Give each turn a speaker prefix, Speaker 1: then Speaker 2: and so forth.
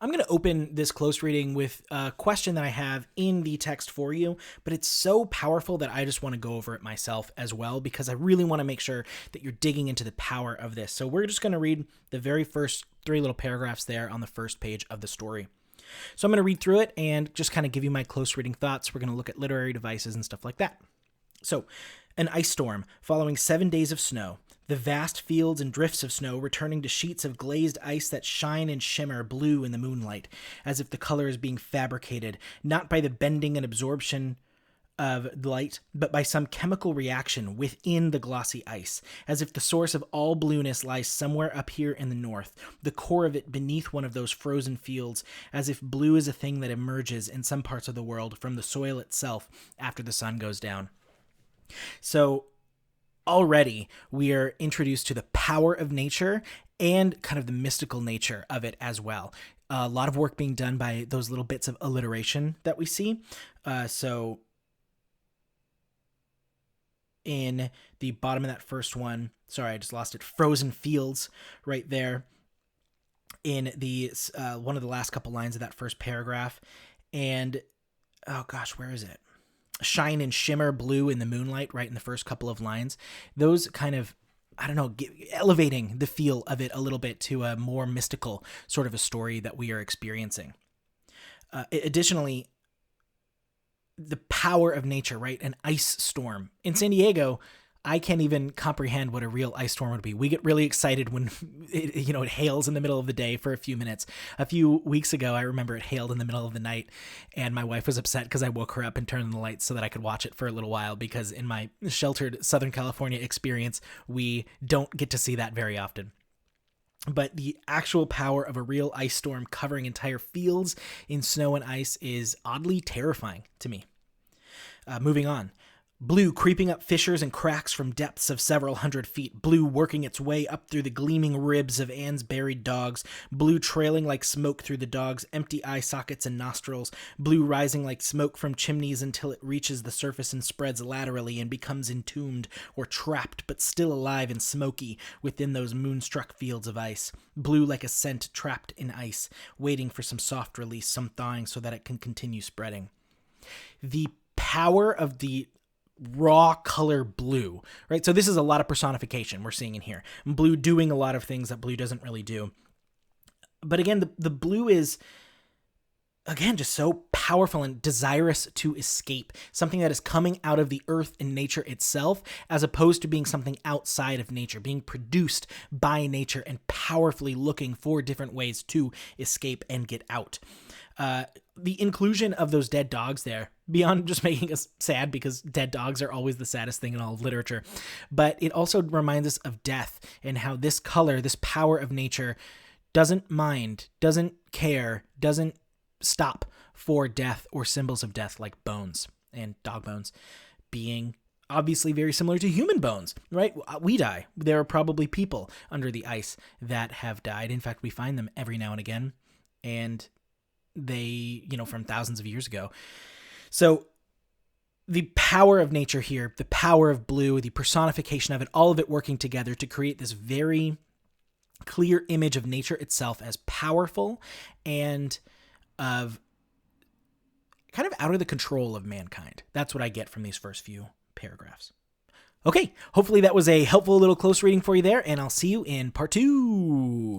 Speaker 1: I'm going to open this close reading with a question that I have in the text for you, but it's so powerful that I just want to go over it myself as well, because I really want to make sure that you're digging into the power of this. So we're just going to read the very first 3 little paragraphs there on the first page of the story. So I'm going to read through it and just kind of give you my close reading thoughts. We're going to look at literary devices and stuff like that. So, an ice storm following 7 days of snow. The vast fields and drifts of snow returning to sheets of glazed ice that shine and shimmer blue in the moonlight, as if the color is being fabricated, not by the bending and absorption of light, but by some chemical reaction within the glossy ice, as if the source of all blueness lies somewhere up here in the north, the core of it beneath one of those frozen fields, as if blue is a thing that emerges in some parts of the world from the soil itself after the sun goes down. So already we are introduced to the power of nature and kind of the mystical nature of it as well. A lot of work being done by those little bits of alliteration that we see. So in the bottom of that first one, sorry, I just lost it. Frozen fields right there in the one of the last couple lines of that first paragraph. And oh gosh, where is it? Shine and shimmer blue in the moonlight, right in the first couple of lines. Those kind of, I don't know, elevating the feel of it a little bit to a more mystical sort of a story that we are experiencing. Additionally, the power of nature, right? An ice storm. In San Diego, I can't even comprehend what a real ice storm would be. We get really excited when it hails in the middle of the day for a few minutes. A few weeks ago, I remember it hailed in the middle of the night, and my wife was upset because I woke her up and turned on the lights so that I could watch it for a little while, because in my sheltered Southern California experience, we don't get to see that very often. But the actual power of a real ice storm covering entire fields in snow and ice is oddly terrifying to me. Moving on. Blue creeping up fissures and cracks from depths of several hundred feet. Blue working its way up through the gleaming ribs of Anne's buried dogs. Blue trailing like smoke through the dogs' empty eye sockets and nostrils. Blue rising like smoke from chimneys until it reaches the surface and spreads laterally and becomes entombed or trapped but still alive and smoky within those moonstruck fields of ice. Blue like a scent trapped in ice, waiting for some soft release, some thawing so that it can continue spreading. The power of the raw color blue, right? So this is a lot of personification we're seeing in here. Blue doing a lot of things that blue doesn't really do. But again, the blue is, again, just so powerful and desirous to escape. Something that is coming out of the earth and nature itself, as opposed to being something outside of nature, being produced by nature and powerfully looking for different ways to escape and get out. The inclusion of those dead dogs there, beyond just making us sad, because dead dogs are always the saddest thing in all of literature, but it also reminds us of death and how this color, this power of nature, doesn't mind, doesn't care, doesn't stop for death or symbols of death like bones and dog bones being obviously very similar to human bones, right? We die. There are probably people under the ice that have died. In fact, we find them every now and again, and they, from thousands of years ago. So the power of nature here, the power of blue, the personification of it, all of it working together to create this very clear image of nature itself as powerful and of kind of out of the control of mankind. That's what I get from these first few paragraphs. Okay, hopefully that was a helpful little close reading for you there, and I'll see you in part 2.